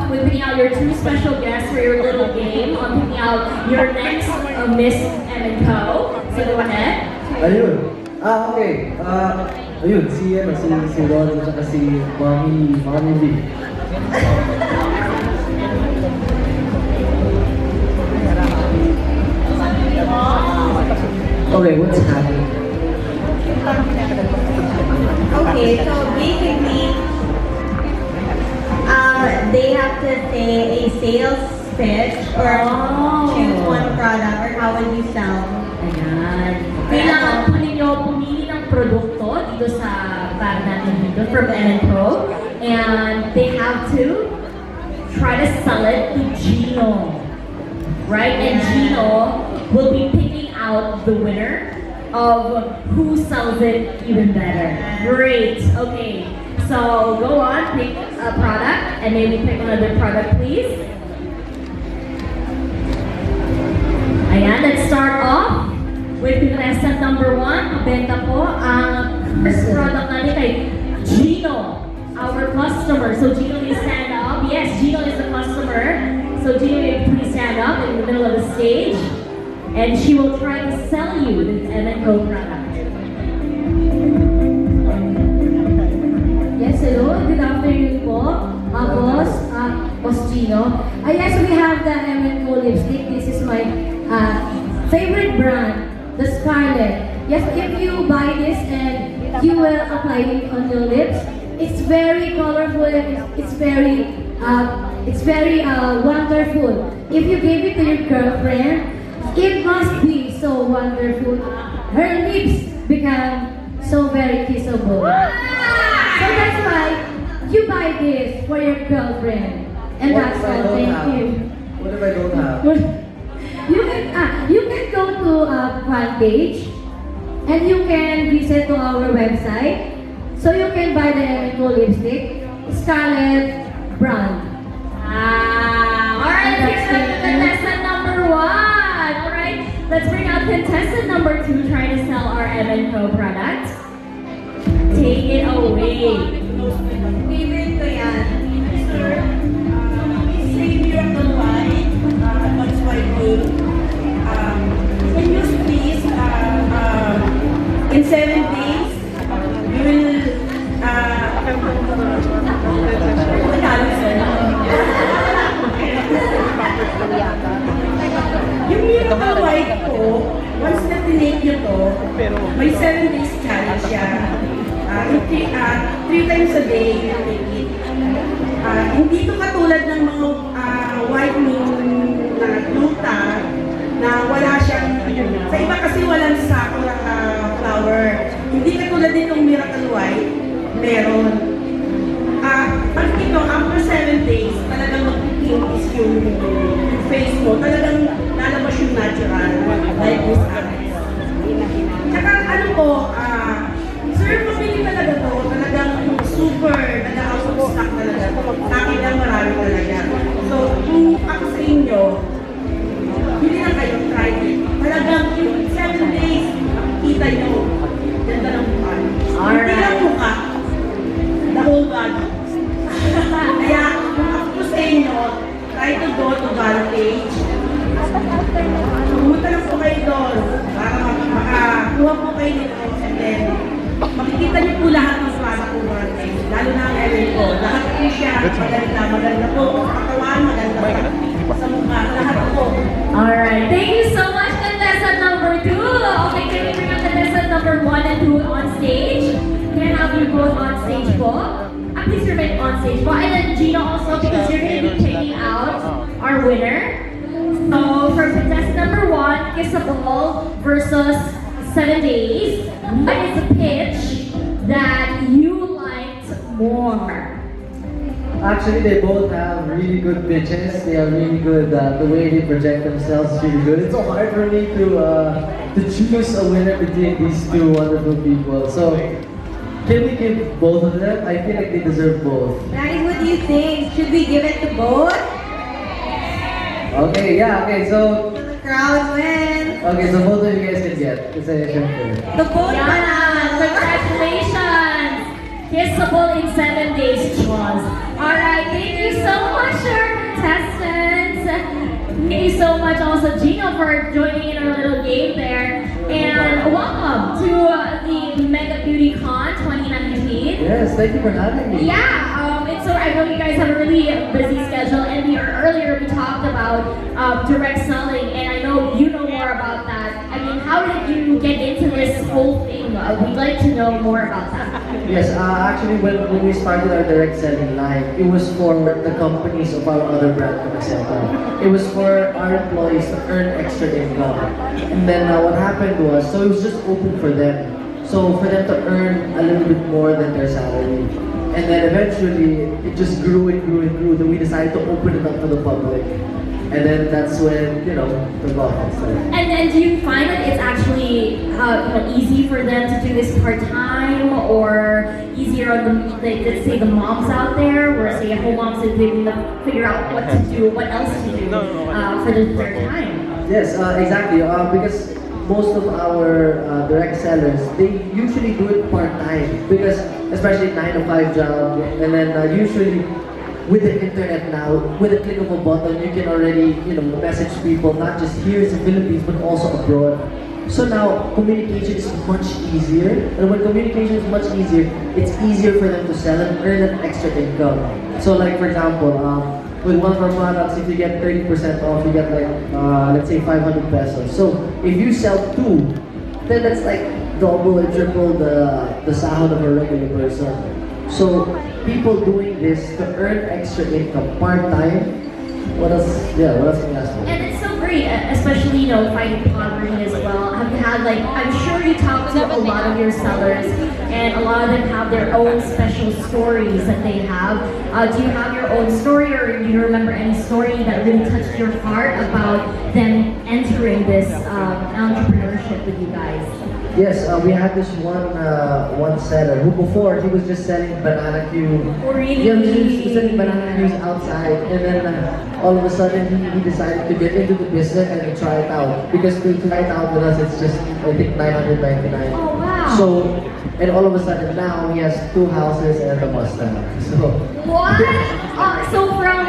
off with picking out your two special guests for your little game on picking out your next Miss M&Co. So go ahead. Ayun. Okay. Ayun, si Ron at saka si Mami B. Okay, what's happening? Okay, so basically, they have to say a sales pitch or choose one product or how would you sell. Ayan. Kailangan po ninyo pumili ng produkto dito sa bag natin dito from M&Co. And they have to try to sell it to Gino. Right? And Gino will be picking out the winner of who sells it even better. Great. Okay. So go on, pick a product and maybe pick another product, please. Ayan, let's start off with contestant number 1. Benta po ang first product natin kay Gino, our customer. So Gino, you stand up. Yes, Gino is the customer. So Gino, you please stand up in the middle of the stage. And she will try to sell you this M&Co product. Yes, hello. Good afternoon po, Boss Gino. Yes, we have the M&Co lipstick. This is my favorite brand, the Scarlet. Yes, if you buy this and you will apply it on your lips, it's very colorful and it's very wonderful. If you give it to your girlfriend, it must be so wonderful. Her lips become so very kissable. So that's why you buy this for your girlfriend. And that's all. Thank you. What if I don't have? You can go to fan page and you can visit to our website. So you can buy the M&Co lipstick, Scarlet brand. Alright, here's contestant number 1. Alright, let's bring out contestant number 2 trying to sell our M&Co product. Take it away. Favorite ko yan. Sir, say Miracle White, what's white good? Can you please, in 7 days, you will, yung Miracle White ko, once na tinake nyo to, may 7 days challenge yan. 3 times a day, you take it. Hindi to katulad ng mga whitening na gluta na wala siyang, sa iba kasi walang sako na flower. Hindi katulad nitong Miracle White, meron. Pag ito, after 7 days, talagang mag-pink yung face mo. Talagang lalabas yung natural, like this eyes. Tsaka ano po, sir, pamili talaga to. Talagang super, nag-out of stock talaga. Sa akin lang marami talaga. So, kung ako sa inyo, hindi na kayo, try it. Talagang yung 7 days, kita nyo. Ganda ng mukha. Hindi lang mukha. The whole body. Kaya, kung ako sa inyo, try to go to Beautycon. Pumunta lang po kayo doon para makakuha po kayo nito. And then, makikita niyo po lahat ng product po natin. Lalo na ang M&Co. Lahat po siya maganda po. Katawan, maganda po. Sa mukha, lahat po. Alright, thank you so much, contestant number 2. Okay, can we bring up contestant number 1 and 2 on stage? Can I have you both on stage po? Please remain on stage po. And then Gino also, because you're going to be picking out our winner. So, for contestant number 1, kissable versus 7 days. What is the pitch that you liked more? Actually, they both have really good pitches. They are really good. The way they project themselves is really good. It's so hard for me to choose a winner between these two wonderful people. So, can we give both of them? I feel like they deserve both. Guys, what do you think? Should we give it to both? Okay, yeah, okay, so... The crowd wins. Okay, so both of you guys can get. Kasi syempre. The both Yeah, congratulations! Kissable in 7 days, Chwas. Alright, thank you so much, sir. Thank you so much also, Gino, for joining in our little game there. And welcome to the Mega Beautycon 2019. Yes, thank you for having me. Yeah, it's so I know you guys have a really busy schedule, and earlier we talked about direct selling, and I know you know more about that. I mean, how did you get into this whole thing? We'd like to know more about that. Yes, actually when we started our direct selling line, it was for the companies of our other brand, M&Co. It was for our employees to earn extra income. And then what happened was, so it was just open for them. So for them to earn a little bit more than their salary. And then eventually, it just grew and grew and grew. Then we decided to open it up to the public. And then that's when, the love started. And then do you find that it's actually easy for them to do this part-time, or easier on the, let's say the moms out there, or say home moms that they need to figure out what to do, what else to do for their time? Yes, exactly. Because most of our direct sellers, they usually do it part-time. Because especially 9-to-5 job, and then usually with the internet now, with a click of a button, you can already, message people, not just here in the Philippines, but also abroad. So now, communication is much easier. And when communication is much easier, it's easier for them to sell and earn an extra income. So like, for example, with one of our products, if you get 30% off, you get like, let's say 500 pesos. So if you sell 2, then that's like double or triple the sahod of a regular person. So people doing this to earn extra income part-time, what else can you ask for? And it's so great, especially, fighting poverty as well. Have you had, I'm sure you talk to a lot of your sellers, and a lot of them have their own special stories that they have. Do you have your own story, or do you remember any story that really touched your heart about them entering this entrepreneurship with you guys? Yes, we had this one seller who before he was just selling banana cue. Oh, really? Yeah, he was selling banana cues outside, and then all of a sudden he decided to get into the business and to try it out. Because to try it out with us, it's just I think 999. Oh wow! So, and all of a sudden now he has 2 houses and a Mustang. So what? So from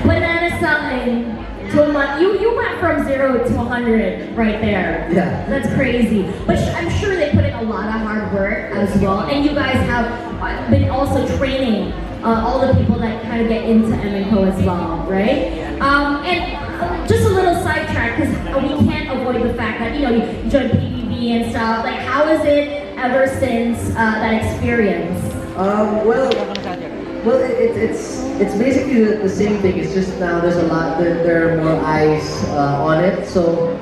banana selling to a month, you went from 0 to 100 right there. Yeah. That's crazy. But I'm sure they put in a lot of hard work as well. And you guys have been also training all the people that kind of get into M&Co as well, right? And just a little sidetrack, because we can't avoid the fact that, you joined PBB and stuff. Like, how is it ever since that experience? Well, it's basically the same thing. It's just now there's a lot, there are more eyes on it. So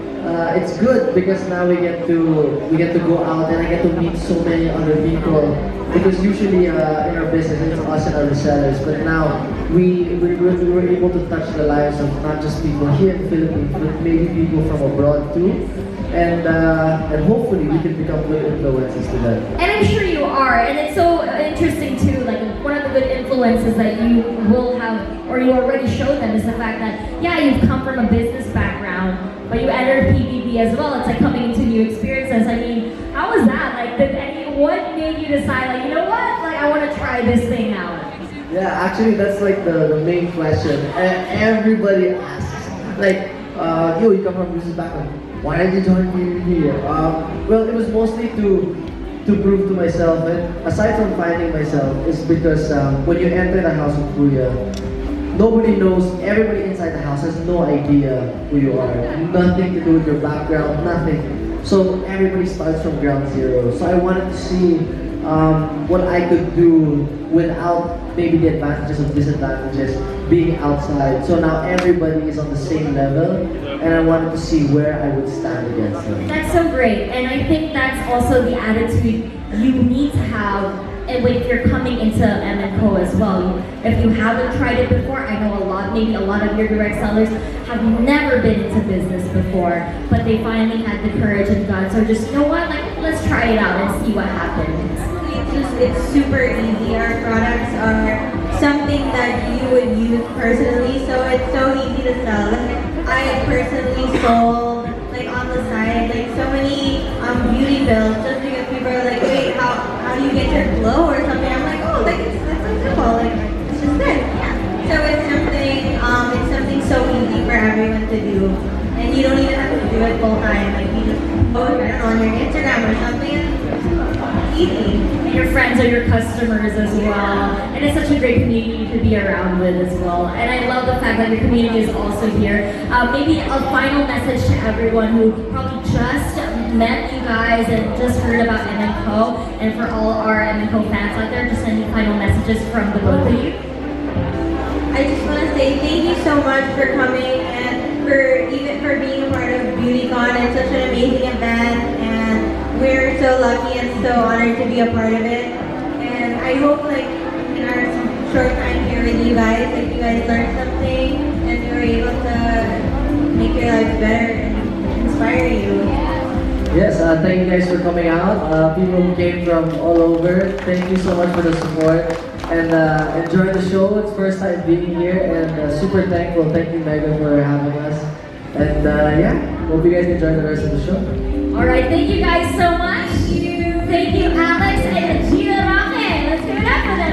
it's good because now we get to go out and I get to meet so many other people. Because usually in our business it's us and our resellers, but now we were able to touch the lives of not just people here in the Philippines, but maybe people from abroad too. And hopefully we can become good influences to them. And I'm sure you are, and it's so interesting too, like one of the good influences that you will have, or you already showed them, is the fact that, yeah, you've come from a business background, but you entered PBB as well. It's like coming into new experiences. I mean, how was that? What made you decide, I want to try this thing out? Yeah, actually that's like the main question. Everybody asks, you come from business background. Why did you join PBB? Well, it was mostly to prove to myself, and aside from finding myself, is because when you enter the house of Kuya, nobody knows, everybody inside the house has no idea who you are. Nothing to do with your background, nothing. So everybody starts from ground zero. So I wanted to see what I could do without maybe the advantages or disadvantages being outside. So now everybody is on the same level, and I wanted to see where I would stand against them. That's so great, and I think that's also the attitude you need to have if you're coming into M&Co as well. If you haven't tried it before, I know maybe a lot of your direct sellers have never been into business before, but they finally had the courage and guts, or just, let's try it out and see what happens. It's super easy. Our products are something that you would use personally, so it's so easy to sell. I personally sold on the side so many beauty bills just because people are like, wait, how do you get your glow or something? I'm like, oh, it's so simple. It's just this. Yeah. So it's something so easy for everyone to simple time. Like you just post, I don't know, on your Instagram or something. Easy. And your friends are your customers as well. And it's such a great community to be around with as well. And I love the fact that your community is also here. Maybe a final message to everyone who probably just met you guys and just heard about M&Co, and for all our M&Co fans out there, just any final messages from the both of you. I just want to say thank you so much for coming and for being a part of Beautycon. It's such an amazing event, and we're so lucky and so honored to be a part of it. And I hope, like, in our short time here with you guys, like, you guys learned something and you were able to make your lives better and inspire you. Yes, thank you guys for coming out. People who came from all over, thank you so much for the support. And enjoy the show. It's first time being here, and super thankful. Thank you, Megan, for having us. And yeah, hope you guys enjoy the rest of the show. All right, thank you guys so much. Thank you, Alex and Gino Roque. Let's give it up for them.